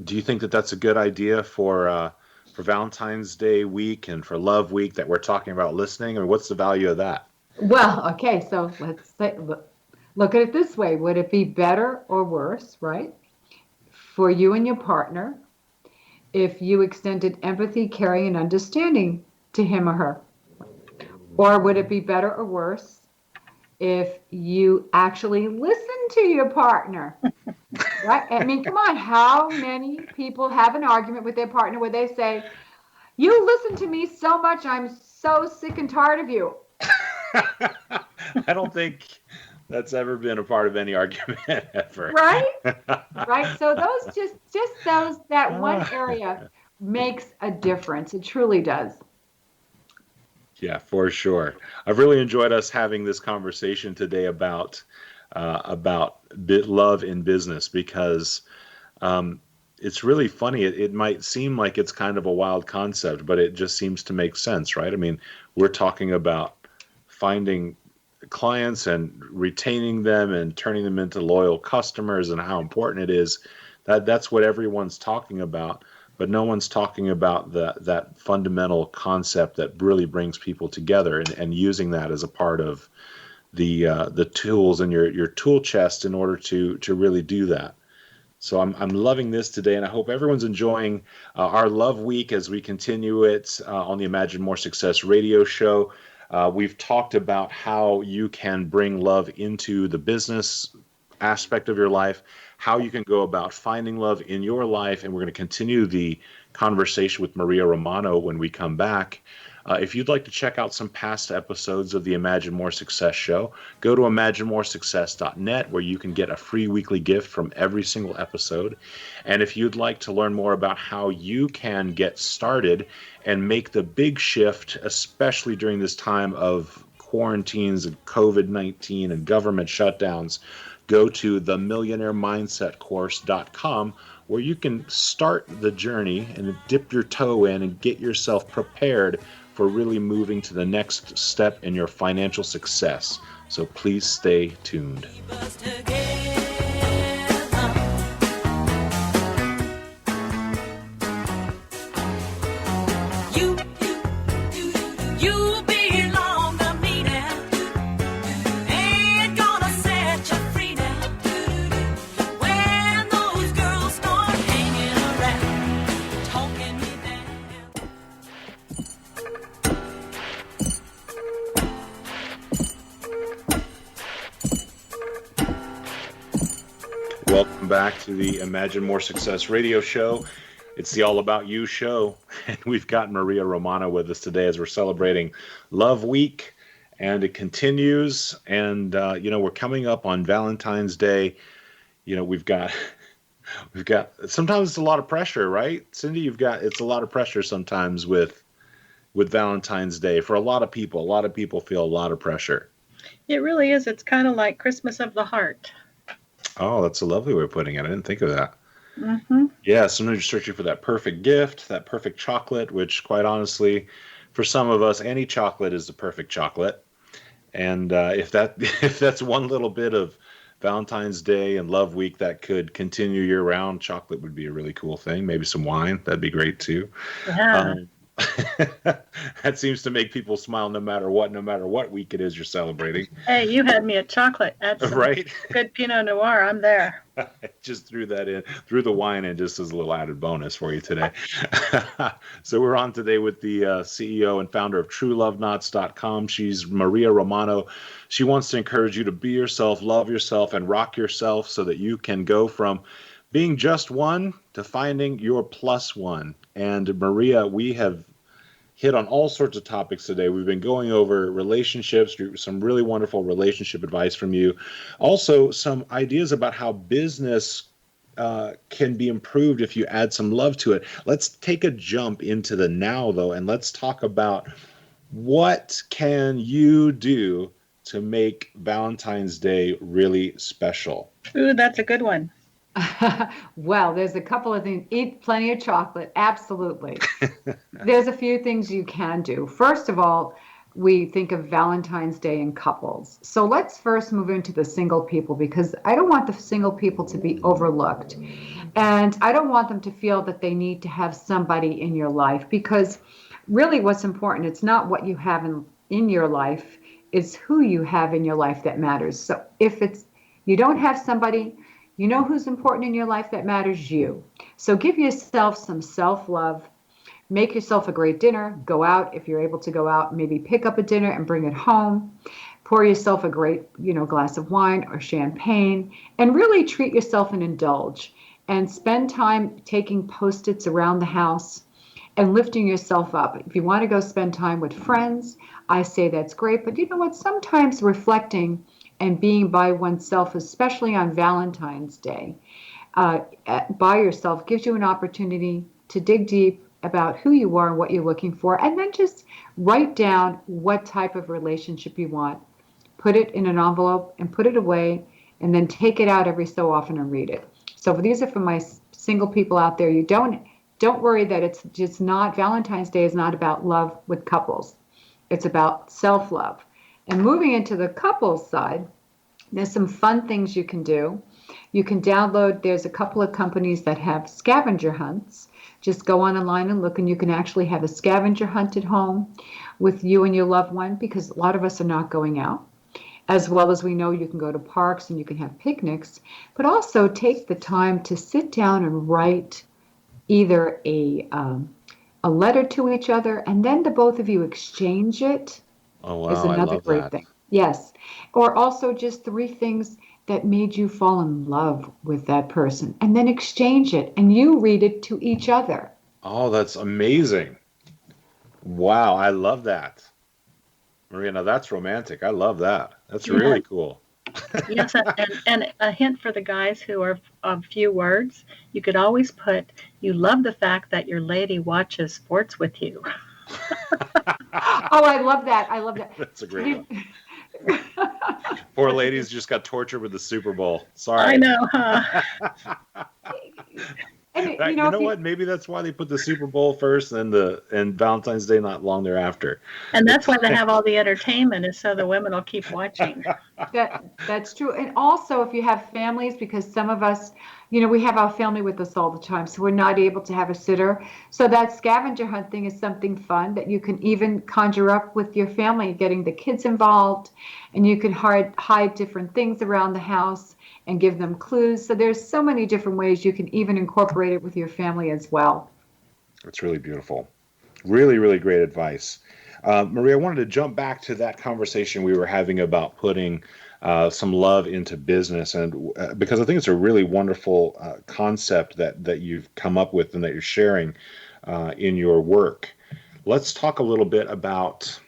do you think that that's a good idea for Valentine's Day week and for Love Week that we're talking about listening? I mean, what's the value of that? Well, okay, so let's look at it this way. Would it be better or worse, right, for you and your partner if you extended empathy, caring, and understanding to him or her? Or would it be better or worse if you actually listen to your partner? Right? I mean, come on, how many people have an argument with their partner where they say, "You listen to me so much, I'm so sick and tired of you." I don't think that's ever been a part of any argument ever. Right? Right. So those that one area makes a difference. It truly does. Yeah, for sure. I've really enjoyed us having this conversation today about love in business, because it's really funny. It might seem like it's kind of a wild concept, but it just seems to make sense, right? I mean, we're talking about finding clients and retaining them and turning them into loyal customers and how important it is. That's what everyone's talking about, but no one's talking about that fundamental concept that really brings people together, and using that as a part of the tools in your tool chest in order to really do that. So I'm loving this today, and I hope everyone's enjoying our Love Week as we continue it on the Imagine More Success radio show. We've talked about how you can bring love into the business aspect of your life, how you can go about finding love in your life, and we're going to continue the conversation with Maria Romano when we come back. If you'd like to check out some past episodes of the Imagine More Success show, go to imaginemoresuccess.net, where you can get a free weekly gift from every single episode. And if you'd like to learn more about how you can get started and make the big shift, especially during this time of quarantines and COVID-19 and government shutdowns, go to themillionairemindsetcourse.com, where you can start the journey and dip your toe in and get yourself prepared for really moving to the next step in your financial success. So please stay tuned. welcome back to the Imagine More Success radio show. It's the All About You show, and we've got Maria Romano with us today as we're celebrating Love Week, and it continues. And we're coming up on Valentine's Day. We've got sometimes it's a lot of pressure, right, Cindy? It's a lot of pressure sometimes with Valentine's Day for a lot of people. A lot of people feel a lot of pressure. It really is. It's kind of like Christmas of the heart. Oh, that's a lovely way of putting it. I didn't think of that. Mm-hmm. Yeah, sometimes you're searching for that perfect gift, that perfect chocolate, which quite honestly, for some of us, any chocolate is the perfect chocolate. And if that's one little bit of Valentine's Day and Love Week that could continue year round, chocolate would be a really cool thing. Maybe some wine, that'd be great too. Yeah. That seems to make people smile no matter what week it is you're celebrating. Hey, you had me at chocolate. That's right. Good Pinot Noir. I'm there. I just threw the wine in just as a little added bonus for you today. So we're on today with the CEO and founder of TrueLoveKnots.com. She's Maria Romano. She wants to encourage you to be yourself, love yourself, and rock yourself so that you can go from being just one to finding your plus one. And Maria, we have hit on all sorts of topics today. We've been going over relationships, some really wonderful relationship advice from you. Also, some ideas about how business can be improved if you add some love to it. Let's take a jump into the now, though, and let's talk about what can you do to make Valentine's Day really special? Ooh, that's a good one. Well, there's a couple of things. Eat plenty of chocolate. Absolutely. There's a few things you can do. First of all, we think of Valentine's Day in couples. So let's first move into the single people, because I don't want the single people to be overlooked. And I don't want them to feel that they need to have somebody in your life, because really what's important, it's not what you have in your life, it's who you have in your life that matters. So if you don't have somebody, you know who's important in your life that matters? You. So give yourself some self-love. Make yourself a great dinner. Go out if you're able to go out. Maybe pick up a dinner and bring it home. Pour yourself a great, glass of wine or champagne, and really treat yourself and indulge. And spend time taking Post-its around the house and lifting yourself up. If you want to go spend time with friends, I say that's great. But you know what? Sometimes reflecting and being by oneself, especially on Valentine's Day, by yourself gives you an opportunity to dig deep about who you are and what you're looking for, and then just write down what type of relationship you want. Put it in an envelope and put it away, and then take it out every so often and read it. So these are for my single people out there. You don't worry that it's just not, Valentine's Day is not about love with couples. It's about self-love. And moving into the couples side, there's some fun things you can do. You can download, there's a couple of companies that have scavenger hunts. Just go online and look, and you can actually have a scavenger hunt at home with you and your loved one, because a lot of us are not going out. As well as we know you can go to parks and you can have picnics, but also take the time to sit down and write either a letter to each other, and then the both of you exchange it. Oh, wow. Is another great that. thing. Yes. Or also just 3 things that made you fall in love with that person, and then exchange it, and you read it to each other. Oh, that's amazing. Wow, I love that. Maria, now that's romantic. I love that. That's really cool. Yes, and a hint for the guys who are of few words, you could always put, you love the fact that your lady watches sports with you. Oh, I love that. I love that. That's a great one. Poor ladies just got tortured with the Super Bowl. Sorry. I know, huh? And You know what? Maybe that's why they put the Super Bowl first and Valentine's Day not long thereafter. And that's why they have all the entertainment, is so the women will keep watching. That's true. And also, if you have families, because some of us, we have our family with us all the time, so we're not able to have a sitter. So that scavenger hunt thing is something fun that you can even conjure up with your family, getting the kids involved, and you can hide different things around the house and give them clues. So there's so many different ways you can even incorporate it with your family as well. It's really beautiful. Really, really great advice. Maria, I wanted to jump back to that conversation we were having about putting some love into business, and because I think it's a really wonderful concept that you've come up with and that you're sharing in your work. Let's talk a little bit about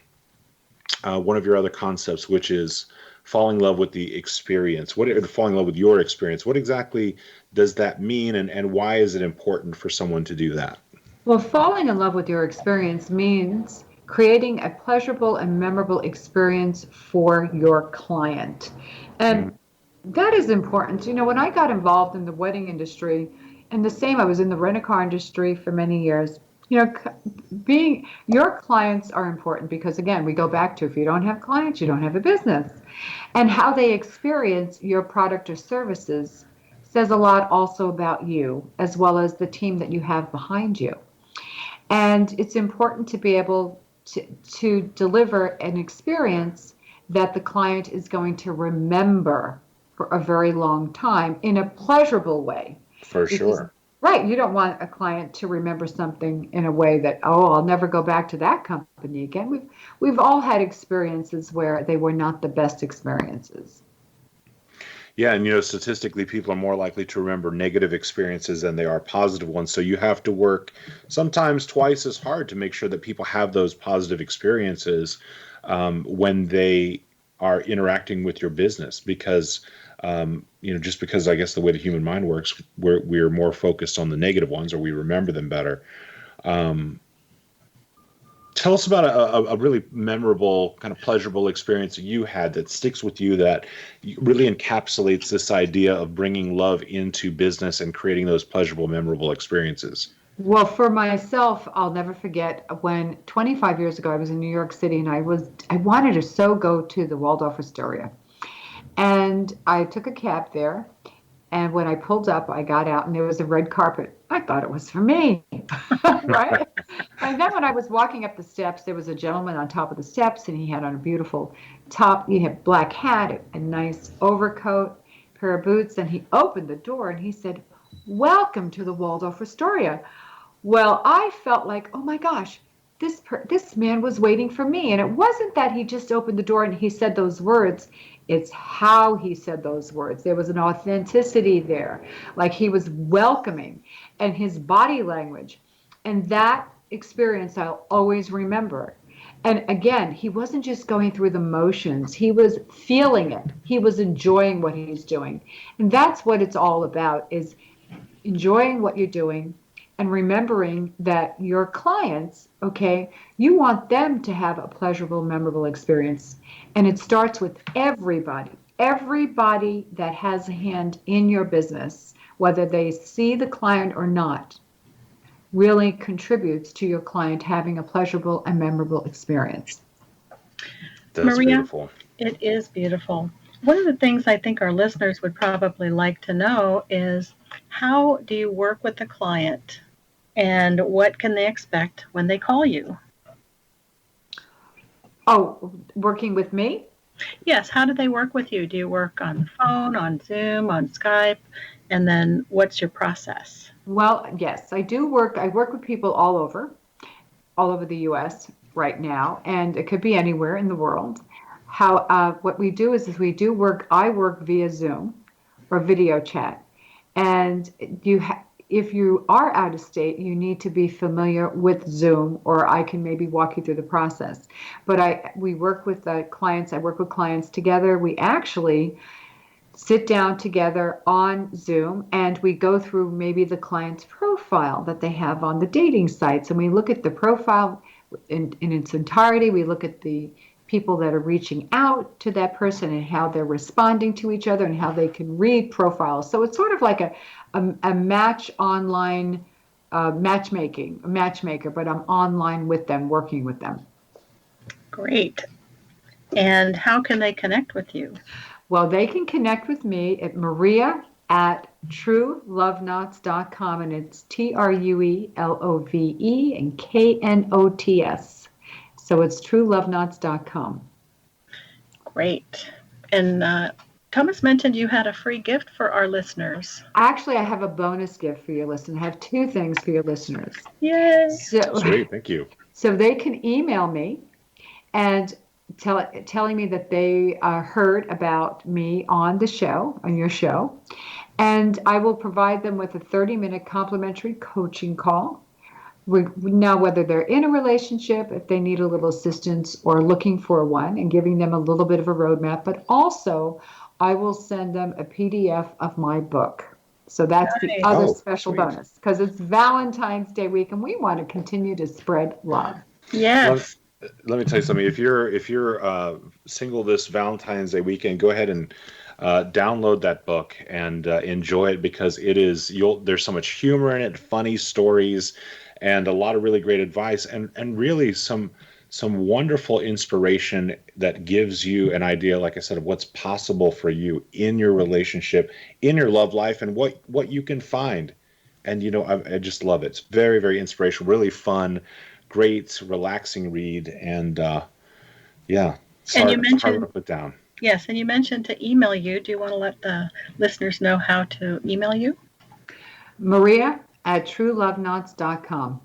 one of your other concepts, which is falling in love with the experience. Falling in love with your experience? What exactly does that mean, and why is it important for someone to do that? Well, falling in love with your experience means creating a pleasurable and memorable experience for your client. And that is important. You know, when I got involved in the wedding industry, and the same, I was in the rent-a-car industry for many years. You know, being your clients are important because, again, we go back to if you don't have clients, you don't have a business. And how they experience your product or services says a lot also about you, as well as the team that you have behind you. And it's important to be able to deliver an experience that the client is going to remember for a very long time in a pleasurable way. For sure. Right. You don't want a client to remember something in a way that, oh, I'll never go back to that company again. We've all had experiences where they were not the best experiences. Yeah, and statistically, people are more likely to remember negative experiences than they are positive ones. So you have to work sometimes twice as hard to make sure that people have those positive experiences when they are interacting with your business. Because just because I guess the way the human mind works, we're more focused on the negative ones, or we remember them better. Tell us about a really memorable, kind of pleasurable experience that you had that sticks with you, that really encapsulates this idea of bringing love into business and creating those pleasurable, memorable experiences. Well, for myself, I'll never forget when 25 years ago I was in New York City, and I wanted to so go to the Waldorf Astoria. And I took a cab there, and when I pulled up, I got out, and there was a red carpet. I thought it was for me, right? And then when I was walking up the steps, there was a gentleman on top of the steps, and he had on a beautiful top. He had black hat, a nice overcoat, pair of boots, and he opened the door, and he said, "Welcome to the Waldorf Astoria." Well, I felt like, oh my gosh, this man was waiting for me. And it wasn't that he just opened the door and he said those words. It's how he said those words. There was an authenticity there, like he was welcoming, and his body language. And that experience I'll always remember. And again, he wasn't just going through the motions. He was feeling it. He was enjoying what he's doing. And that's what it's all about, is enjoying what you're doing and remembering that your clients, okay, you want them to have a pleasurable, memorable experience. And it starts with everybody that has a hand in your business, whether they see the client or not, really contributes to your client having a pleasurable and memorable experience. That's Maria, beautiful. It is beautiful. One of the things I think our listeners would probably like to know is, how do you work with the client, and what can they expect when they call you? Oh, working with me? Yes. How do they work with you? Do you work on the phone, on Zoom, on Skype? And then what's your process? Well, yes, I do work. I work with people all over the U.S. right now, and it could be anywhere in the world. What we do is I work via Zoom or video chat. And if you are out of state, you need to be familiar with Zoom, or I can maybe walk you through the process. But we work with clients. I work with clients together. We actually sit down together on Zoom, and we go through maybe the client's profile that they have on the dating sites, and we look at the profile in its entirety. We look at the people that are reaching out to that person and how they're responding to each other and how they can read profiles. So it's sort of like a match online matchmaker, but I'm online with them, working with them. Great. And how can they connect with you? Well, they can connect with me at maria@trueloveknots.com, and it's TRUELOVE and KNOTS. So it's trueloveknots.com. Great. And Thomas mentioned you had a free gift for our listeners. Actually, I have a bonus gift for your listeners. I have two things for your listeners. Yay. Sweet, thank you. So they can email me, and telling me that they heard about me on your show, and I will provide them with a 30-minute complimentary coaching call. Now, whether they're in a relationship, if they need a little assistance or looking for one, and giving them a little bit of a roadmap, but also I will send them a PDF of my book. So that's the Nice. other Oh, special sweet. bonus, because it's Valentine's Day week and we want to continue to spread love. Yes. Let me tell you something. If you're single this Valentine's Day weekend, go ahead and download that book and enjoy it, because there's so much humor in it, funny stories, and a lot of really great advice, and really some wonderful inspiration that gives you an idea, like I said, of what's possible for you in your relationship, in your love life, and what you can find. And I just love it. It's very, very inspirational, really fun, great, relaxing read, and yeah, it's And you hard mentioned, to put down. yes, and you mentioned to email you. Do you want to let the listeners know how to email you? Maria@trueloveknots.com.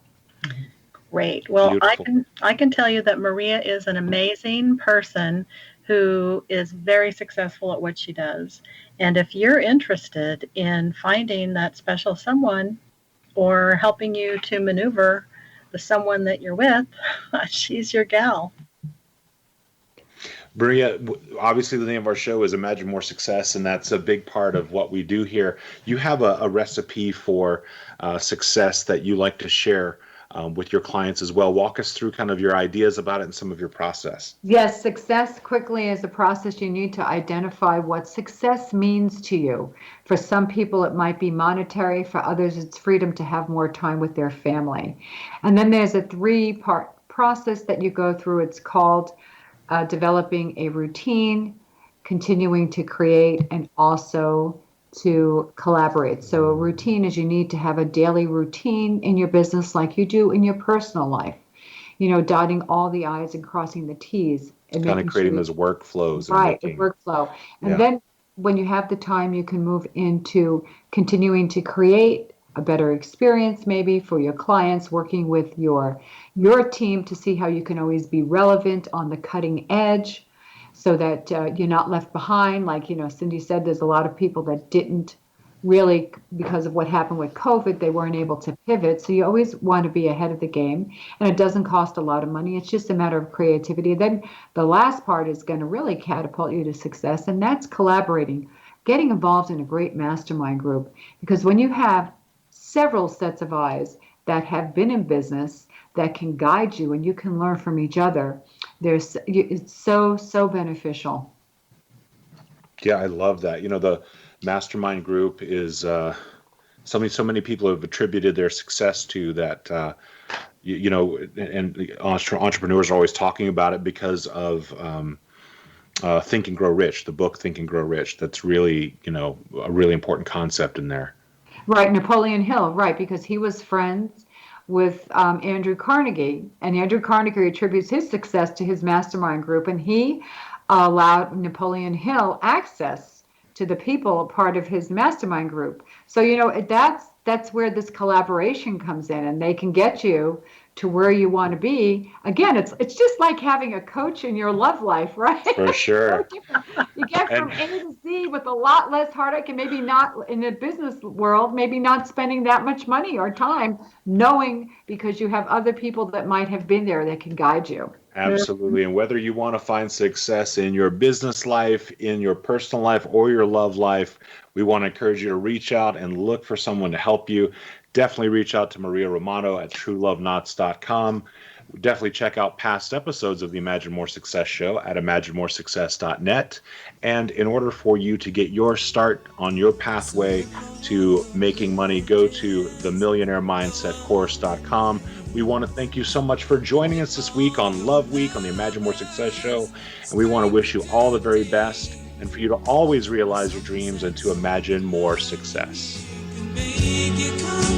Great. Well, Beautiful. I can tell you that Maria is an amazing person who is very successful at what she does. And if you're interested in finding that special someone or helping you to maneuver the someone that you're with, she's your gal. Maria, obviously the name of our show is Imagine More Success, and that's a big part of what we do here. You have a recipe for success that you like to share with your clients as well. Walk us through kind of your ideas about it and some of your process. Yes, success quickly is a process. You need to identify what success means to you. For some people, it might be monetary. For others, it's freedom to have more time with their family. And then there's a 3-part process that you go through. It's called developing a routine, continuing to create, and also to collaborate. So a routine is you need to have a daily routine in your business like you do in your personal life. Dotting all the I's and crossing the T's. And Kind of creating those workflows. Right, a workflow. And then when you have the time, you can move into continuing to create a better experience maybe for your clients, working with your team to see how you can always be relevant on the cutting edge so that you're not left behind. Like, Cindy said, there's a lot of people that didn't really, because of what happened with COVID, they weren't able to pivot. So you always want to be ahead of the game. And it doesn't cost a lot of money. It's just a matter of creativity. Then the last part is going to really catapult you to success. And that's collaborating, getting involved in a great mastermind group. Because when you have several sets of eyes that have been in business that can guide you and you can learn from each other, it's so beneficial. Yeah, I love that. The mastermind group is something so many people have attributed their success to, that and entrepreneurs are always talking about it because of Think and Grow Rich, the book Think and Grow Rich. That's really, a really important concept in there. Right, Napoleon Hill, right, because he was friends with Andrew Carnegie, and Andrew Carnegie attributes his success to his mastermind group, and he allowed Napoleon Hill access to the people part of his mastermind group. So that's where this collaboration comes in, and they can get you to where you want to be. Again, it's just like having a coach in your love life, right? For sure. You get from A to Z with a lot less heartache, and maybe not in the business world, maybe not spending that much money or time, knowing because you have other people that might have been there that can guide you. Absolutely. And whether you want to find success in your business life, in your personal life, or your love life, we want to encourage you to reach out and look for someone to help you. Definitely reach out to Maria Romano at trueloveknots.com. Definitely check out past episodes of the Imagine More Success show at imaginemoresuccess.net. And in order for you to get your start on your pathway to making money, go to themillionairemindsetcourse.com. We want to thank you so much for joining us this week on Love Week on the Imagine More Success show. And we want to wish you all the very best, and for you to always realize your dreams and to imagine more success. Make it come